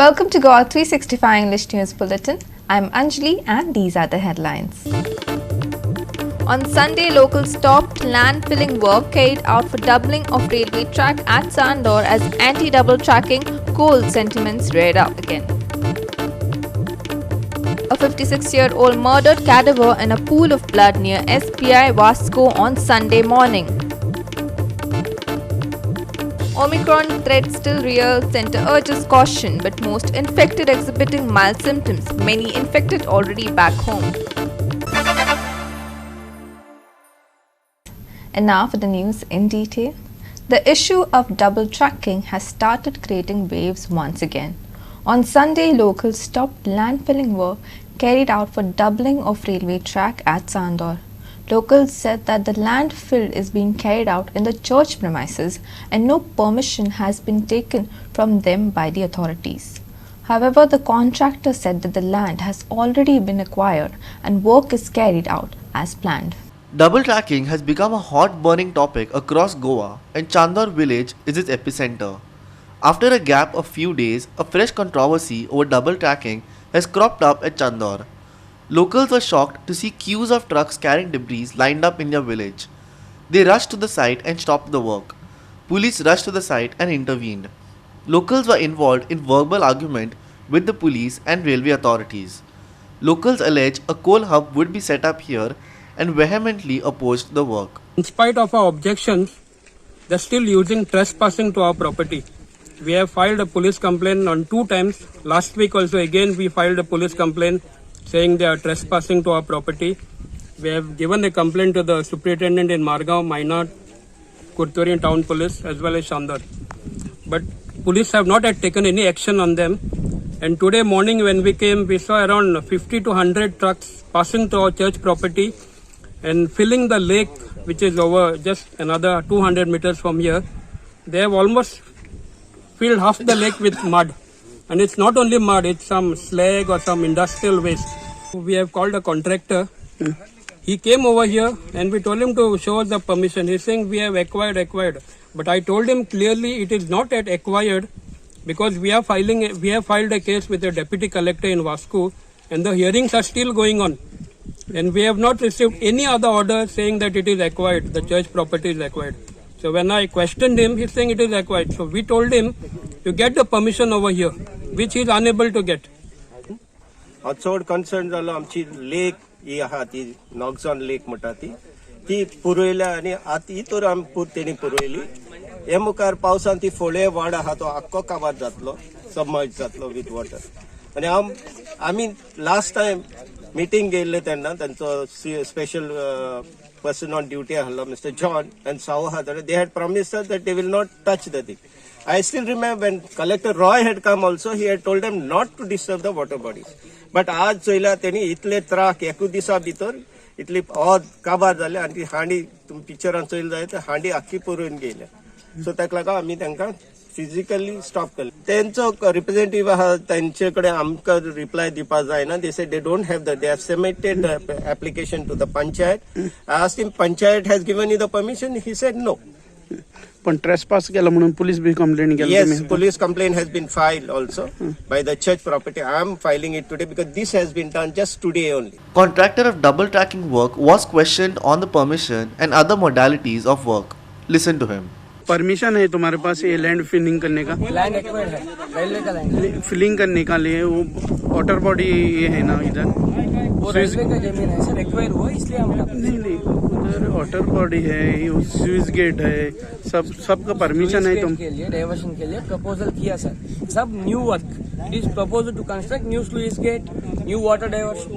Welcome to GOA365 English News Bulletin. I'm Anjali and these are the headlines. On Sunday, locals stopped land-filling work carried out for doubling of railway track at Chandor as anti-double tracking coal sentiments reared up again. A 56-year-old murdered cadaver in a pool of blood near SPI Vasco on Sunday morning. Omicron threat still real, centre urges caution, but most infected exhibiting mild symptoms, many infected already back home. And now for the news in detail. The issue of double tracking has started creating waves once again. On Sunday, locals stopped landfilling work carried out for doubling of railway track at Chandor. Locals said that the landfill is being carried out in the church premises and no permission has been taken from them by the authorities. However, the contractor said that the land has already been acquired and work is carried out as planned. Double tracking has become a hot burning topic across Goa and Chandor village is its epicenter. After a gap of few days, a fresh controversy over double tracking has cropped up at Chandor. Locals were shocked to see queues of trucks carrying debris lined up in their village. They rushed to the site and stopped the work. Police rushed to the site and intervened. Locals were involved in verbal argument with the police and railway authorities. Locals allege a coal hub would be set up here and vehemently opposed the work. In spite of our objections, they are still using trespassing to our property. We have filed a police complaint on 2 times. Last week also again we filed a police complaint saying they are trespassing to our property. We have given a complaint to the superintendent in Margaon, Mainat, Kurturi Town Police as well as Chandor. But police have not yet taken any action on them. And today morning when we came, we saw around 50 to 100 trucks passing to our church property and filling the lake, which is over just another 200 meters from here. They have almost filled half the lake with mud. And it's not only mud, it's some slag or some industrial waste. We have called a contractor. He came over here and we told him to show us the permission. He's saying we have acquired. But I told him clearly it is not yet acquired because we have filed a case with the deputy collector in Vasco and the hearings are still going on. And we have not received any other order saying that it is acquired, the church property is acquired. So when I questioned him, he's saying it is acquired. So we told him to get the permission over here, which he is unable to get. चड concern जालो आमची lake ही आहा ती नॉक्झॉन lake म्हणटा ती पुरयल्या आनी आतां ही तर आमी तेणी पुरयली हे मुखार पावसान ती फोळे वाड आहा तो आख्खो काबार जातलो सबमर्ज जातलो विथ वॉटर आनी आमी लास्ट टायम मीटिंग गेल्ले तेन्ना तांचो special person on duty Mr. John and Sauhadar, they had promised us that they will not touch the thing. I still remember when Collector Roy had come also, he had told them not to disturb the water bodies. But आज चोयला तेनी इतले त्राक एकू दिसा भितर इतली ऑद काबार जाले आनी ती हांडी तुम्ही पिक्चरान चोयला जाय तर हांडी आख्खी पुरून गेल्या सो ताका लागून आमी तांकां फिजिकली स्टॉप केले तेंचो रिप्रेझेंटेटिव्ह आहा तांचे कडेन आमकां रिप्लाय दिवपाक जायना they say they don't have the they have submitted application to the panchayat I asked him panchayat has given you the permission he said no पण ट्रेसपास केला म्हणून पोलीस बी कंप्लेंट केली yes police complaint has been filed also by the church property. I am filing it today because this has been done just today only. Contractor of double tracking work was questioned on the permission and other modalities of work. Listen to him. Permission है तुम्हारे पास ये land filling करने का? Land acquired है, railway का land filling करने का लिए वो वाटर बॉडी ये है ना इधर वो रेलवे का जमीन है सर, एक्वायर हुआ इसलिए हम नहीं उधर वाटर बॉडी है, स्विच गेट है, सबका परमिशन है तुम के लिए डाइवर्शन के लिए प्रपोजल किया सर, सब new work is proposed to construct new sluice gate, new water diversion.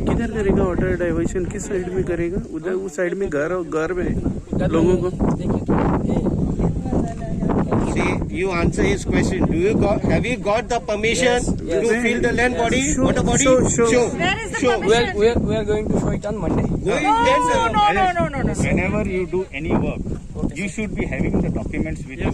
किधर करेगा वाटर डाइवर्शन? किस साइड में करेगा? उधर उस साइड में घर में लोगों को. See, you answer his question. Have you got the permission to fill the land body, water body? Show. Where is the permission? We are going to show it on Monday. No. Whenever you do any work, you should be having the documents with you.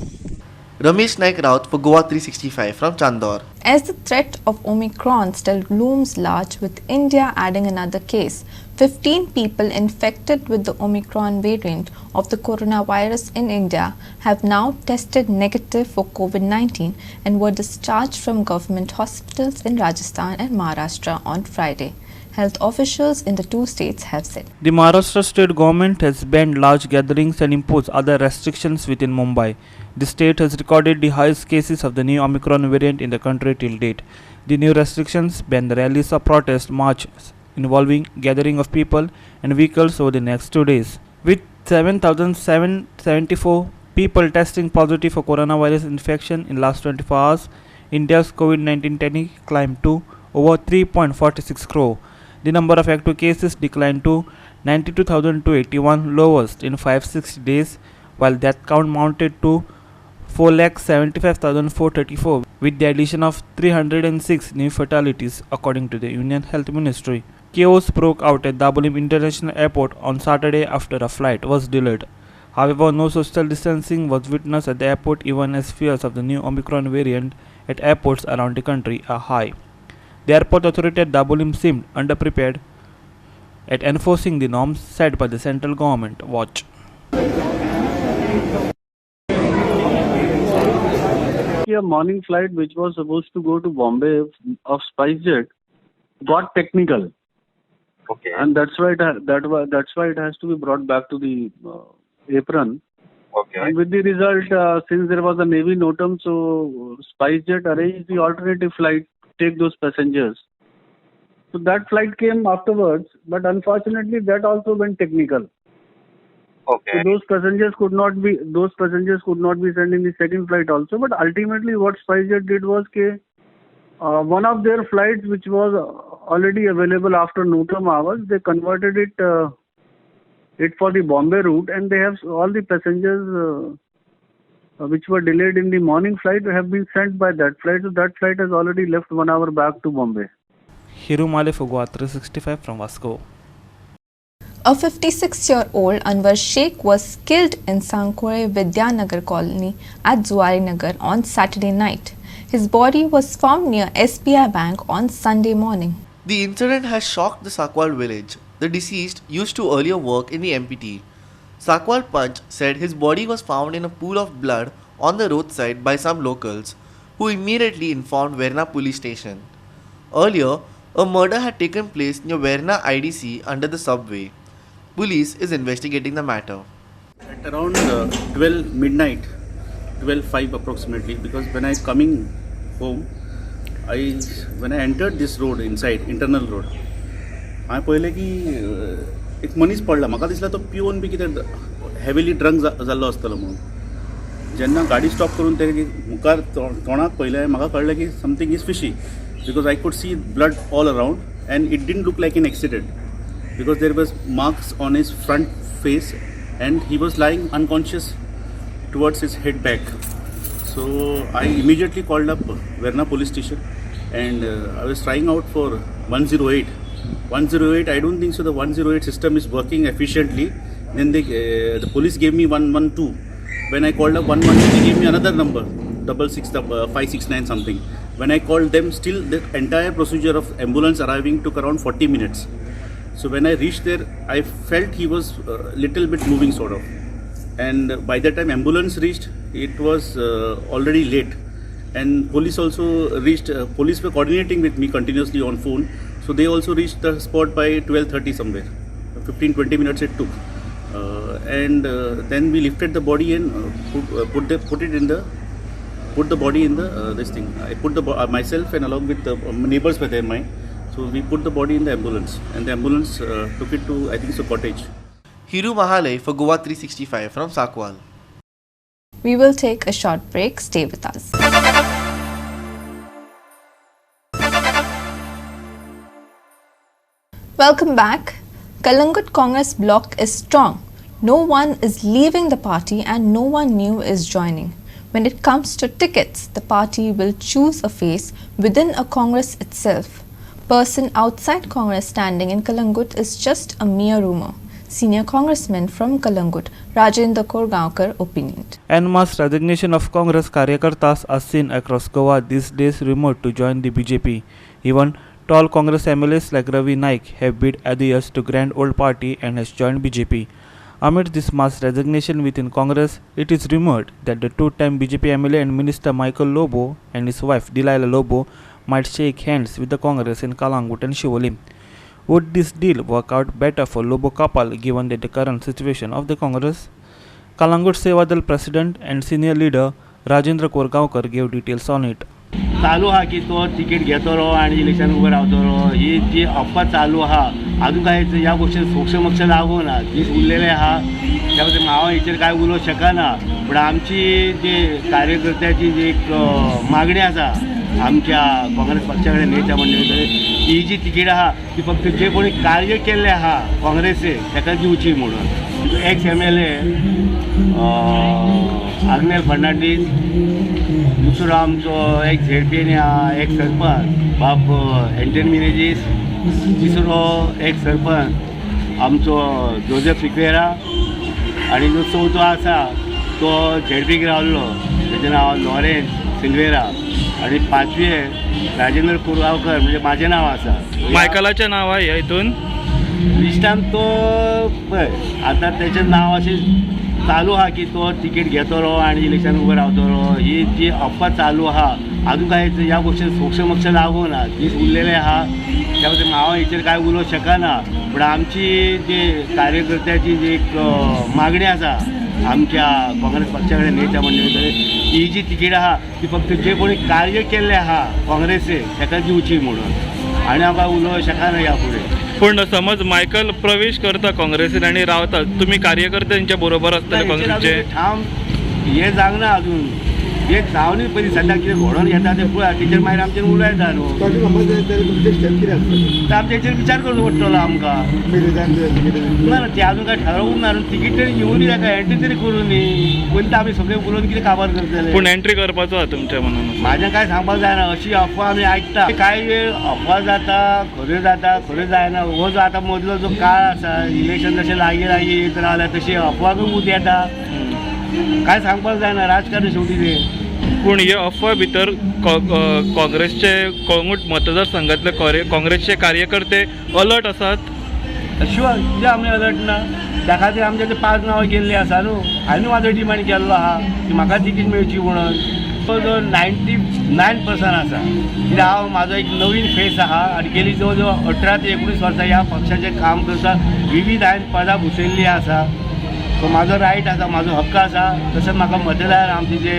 Ramesh Naik Raut for GOA365 from Chandor. As the threat of Omicron still looms large, with India adding another case, 15 people infected with the Omicron variant of the coronavirus in India have now tested negative for COVID-19 and were discharged from government hospitals in Rajasthan and Maharashtra on Friday. Health officials in the two states have said. The Maharashtra state government has banned large gatherings and imposed other restrictions within Mumbai. The state has recorded the highest cases of the new Omicron variant in the country till date. The new restrictions ban the rallies of protest marches involving gathering of people and vehicles over the next 2 days. With 7,774 people testing positive for coronavirus infection in last 24 hours, India's COVID-19 tally climbed to over 3.46 crore. The number of active cases declined to 92,281, lowest in 560 days, while death count mounted to 4,75,434, with the addition of 306 new fatalities, according to the Union Health Ministry. Chaos broke out at Dabolim International Airport on Saturday after a flight was delayed. However, no social distancing was witnessed at the airport, even as fears of the new Omicron variant at airports around the country are high. The airport authority at Dabolim seemed underprepared at enforcing the norms set by the central government. Watch. A morning flight which was supposed to go to Bombay of SpiceJet got technical. Okay. And that's why it has to be brought back to the apron. Okay. And with the result, since there was a Navy NOTAM, so SpiceJet arranged the alternative flight to take those passengers. So that flight came afterwards, but unfortunately that also went technical. Okay. So those passengers could not be sent in the second flight also. But ultimately, what SpiceJet did was one of their flights, which was already available after NOTAM hours, they converted it for the Bombay route, and they have all the passengers which were delayed in the morning flight have been sent by that flight. So that flight has already left 1 hour back to Bombay. Hiru Male for GOA365 from Vasco. A 56-year-old Anwar Sheikh was killed in Sankore Vidyanagar colony at Zuari Nagar on Saturday night. His body was found near SBI Bank on Sunday morning. The incident has shocked the Sakwal village. The deceased used to earlier work in the MPT. Sakwal Panj said his body was found in a pool of blood on the roadside by some locals, who immediately informed Verna police station. Earlier, a murder had taken place near Verna IDC under the subway. Police is investigating the matter. At around 12 midnight, 12:05 approximately, because when I coming home, when I entered this road inside, internal road, I पहिले की एक मनीस पडला म्हाका दिसला तो पिवन B कितें हेविली ड्रंक जाल्लो आसतलो म्हणून जेन्ना गाडी स्टॉप करून ते मुखार तोंडाक पयलें म्हाका कळलें की something is fishy because I could see blood all around and it didn't look like an accident because there was marks on his front face and he was lying unconscious towards his head back. So I immediately called up Verna police station and I was trying out for 108. 108, I don't think so the 108 system is working efficiently. Then the police gave me 112. When I called up 112, they gave me another number, 569 something. When I called them, still the entire procedure of ambulance arriving took around 40 minutes. So when I reached there, I felt he was a little bit moving sort of. And by the time ambulance reached, it was already late. And police also reached, police were coordinating with me continuously on phone. So they also reached the spot by 12:30 somewhere. 15-20 minutes it took. Then we lifted the body and put the body in the this thing. I put myself and along with the neighbors were there mine. So we put the body in the ambulance and the ambulance took it to, I think so, cottage. Hiru Mahale for GOA365 from Sakwal. We will take a short break. Stay with us. Welcome back. Kalangut Congress bloc is strong. No one is leaving the party and no one new is joining. When it comes to tickets, the party will choose a face within a Congress itself. Person outside Congress standing in Kalangut is just a mere rumor. senior congressman from Kalangut, Rajendra Korgaonkar, opined. En mass resignation of Congress Karyakartas are seen across Goa these days rumored to join the BJP. Even tall Congress MLAs like Ravi Naik have bid adios to Grand Old Party and has joined BJP. Amid this mass resignation within Congress, it is rumored that the two-time BJP MLA and Minister Michael Lobo and his wife Delilah Lobo might shake hands with the Congress in Kalangut and Shivoli. Would this deal work out better for Lobo couple given the current situation of the Congress? Kalangut Sevadal President and Senior Leader Rajendra Korgaonkar gave details on it. चालू हा की तो ticket घेतलो आणि election उभं रावतलो ही जी अफवा चालू हा अजून काय या गोष्टी सोक्ष लागू ना दीस उरलेले हा त्याबद्दल हांव हेचेर काय उलोवंक शकना पण आमची जी कार्यकर्त्याची जी एक मागणी आसा आमच्या काँग्रेस पक्षा कडेन नेत्या मंडळी कडेन ही जी तिकीट आहा ती फक्त जे कोणी कार्य केल्ले आहा काँग्रेसीक ताका दिवची म्हणून एक्स MLA आग्नेल फर्नांडीस दुसरो आमचो एक ZP एक सरपंच बाब एंटन मिनेजीस तिसरो एक सरपंच आमचो जोसेफ सिक्वेरा आनी जो चवथो आसा तो ZP रावल्लो तेजें नांव लॉरेन्स सिल्वेरा आनी पांचवे राजेंद्र कोरगांवकर म्हणजे म्हाजें नांव आसा मायकलाचें नांव आहे हितून लिस्टान तो पळय आतां तेजें नांव अशें चालू हा की तो तिकीट घेतलो आणि इलेक्शन उभं रावतलो ही जी अफवा चालू हा अजून काय या गोष्टी सोक्ष लागू ना दीस उरलेले हा त्याबद्दल हांव हेचेर काय उलोवंक शकना पण आमची जी कार्यकर्त्याची जी एक मागणी आसा आमच्या काँग्रेस पक्षा कडेन नेत्या मंडळी कडेन ही जी तिकीट आहा ती फक्त जे कोणी कार्य केल्ले आहा काँग्रेसीक ताका दिवची म्हणून आनी हांव काय उलोवंक शकना ह्या फुडें पण समज मायकल प्रवेश करता काँग्रेसीत आणि रावता तुम्ही कार्यकर्त्यांच्या बरोबर असतले काँग्रेसचे ठाम हे जावना अजून हे जावनी पयलीं सद्याक कितें घडोवन घेता तें पळय तेचेर मागीर आमचेर उलयता न्हू आमच्या हेचेर विचार करचो पडटलो आमकां ना तें अजून काय थारावूंक ना तिकीट तरी घेवन ताका एंट्री तरी करून न्ही पयलीं आमी सगळें उलोवन कितें काबार करतले पूण एंट्री करपाचो आहा तुमच्या म्हणून म्हाजें काय सांगपाक जायना अशी अफवा आमी आयकता काय वेळ अफवा जाता खऱ्यो जायना हो जो आतां मदलो जो काळ आसा इलेक्शन जशें लागीं येत रावल्या तशी अफवाक उत येता काय सांगपाक जायना राजकारण शेवटी ते पूण हे अफवा भितर काँग्रेसचे कोंगूट मतदारसंघातले काँग्रेसचे कार्यकर्ते अलर्ट आसात शुअर कित्याक आमी अलर्ट ना त्या खातीर आमचे ते 5 नांवां गेल्ली आसा न्हू आनी म्हाजो डिमांड केल्लो आहा की म्हाका तिकीट मेळची म्हणून तो जो 99% आसा कित्याक हांव म्हाजो एक नवीन फेस आहा आनी गेली जवळ जवळ 18 ते 19 वर्सां ह्या पक्षाचें काम करता विविध हांवें पदां भुसयल्लीं आसा सो म्हाजो रायट आसा म्हाजो हक्क आसा तशेंच म्हाका मतदार आमचे जे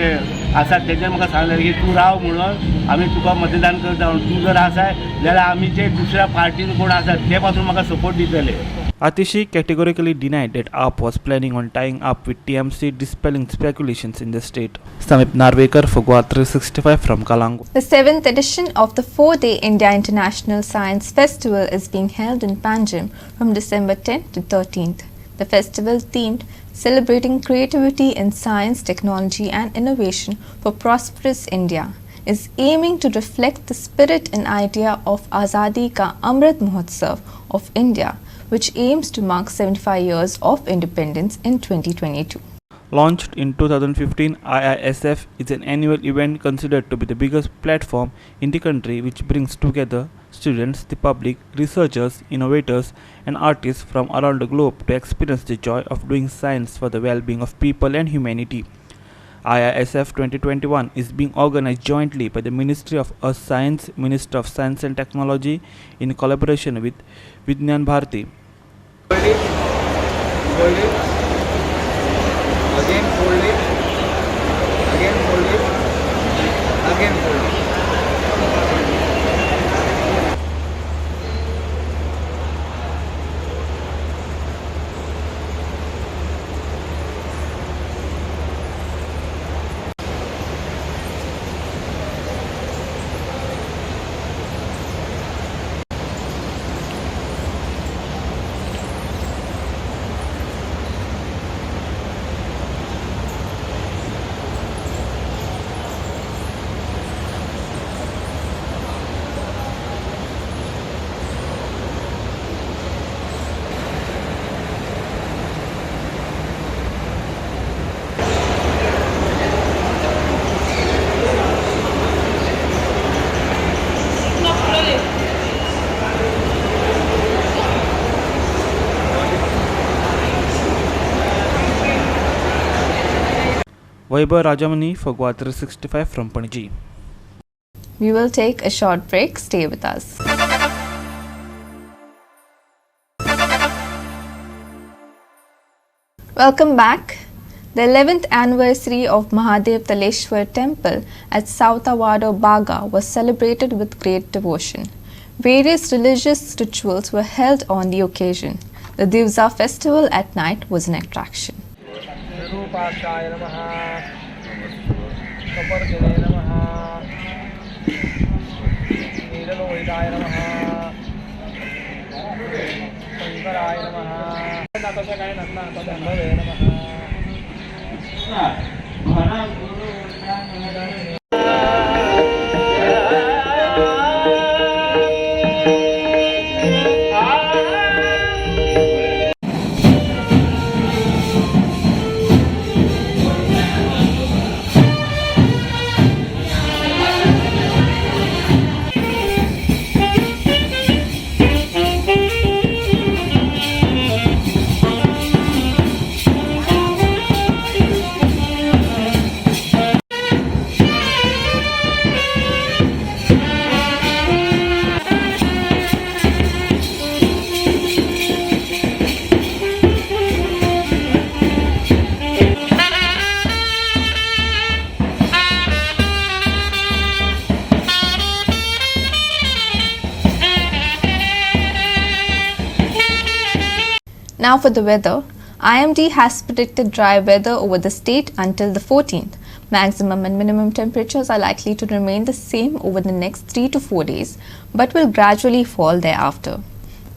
आसा तेजेर म्हाका सांगलें की तूं राव म्हणून आमी तुका मतदान करता म्हणून तूं जर आसाय जाल्यार आमी जे दुसऱ्या पार्टीन कोण आसात ते पासून म्हाका सपोर्ट दितले Atishi categorically denied that AAP was planning on tying up with TMC, dispelling speculations in the state. Samip Narvekar for GOA365 from Kalangut. The 7th edition of the 4-day India International Science Festival is being held in Panjim from December 10th to 13th. The festival, themed Celebrating Creativity in Science, Technology and Innovation for Prosperous India, is aiming to reflect the spirit and idea of Azadi Ka Amrit Mahotsav of India, which aims to mark 75 years of independence in 2022. Launched in 2015, IISF is an annual event considered to be the biggest platform in the country which brings together students, the public, researchers, innovators and artists from around the globe to experience the joy of doing science for the well-being of people and humanity. IISF 2021 is being organized jointly by the Ministry of Earth Science, Ministry of Science and Technology in collaboration with Vigyan Bharati. Fold it, again fold it, again fold it, again fold it. Vaibhav Rajamani for GOA365 from Panjim. We will take a short break. Stay with us. Welcome back. The 11th anniversary of Mahadev Taleshwar Temple at Sautawado Baga was celebrated with great devotion. Various religious rituals were held on the occasion. The Divza festival at night was an attraction. Now for the weather. IMD has predicted dry weather over the state until the 14th. Maximum and minimum temperatures are likely to remain the same over the next 3 to 4 days, but will gradually fall thereafter.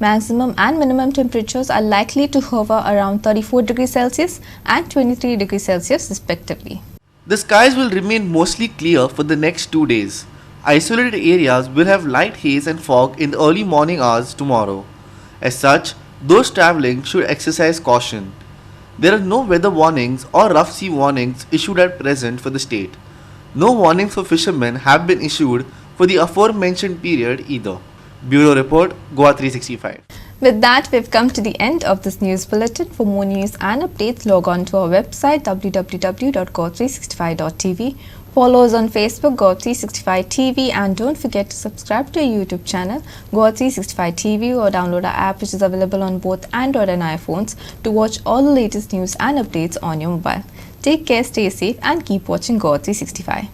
Maximum and minimum temperatures are likely to hover around 34 degrees Celsius and 23 degrees Celsius respectively. The skies will remain mostly clear for the next 2 days. Isolated areas will have light haze and fog in the early morning hours tomorrow. As such, those travelling should exercise caution. There are no weather warnings or rough sea warnings issued at present for the state. No warnings for fishermen have been issued for the aforementioned period either. Bureau Report, GOA365. With that, we've come to the end of this news bulletin. For more news and updates, log on to our website www.GOA365.tv. Follow us on Facebook, GOA365 TV, and don't forget to subscribe to our YouTube channel, GOA365 TV, or download our app, which is available on both Android and iPhones, to watch all the latest news and updates on your mobile. Take care, stay safe, and keep watching GOA365.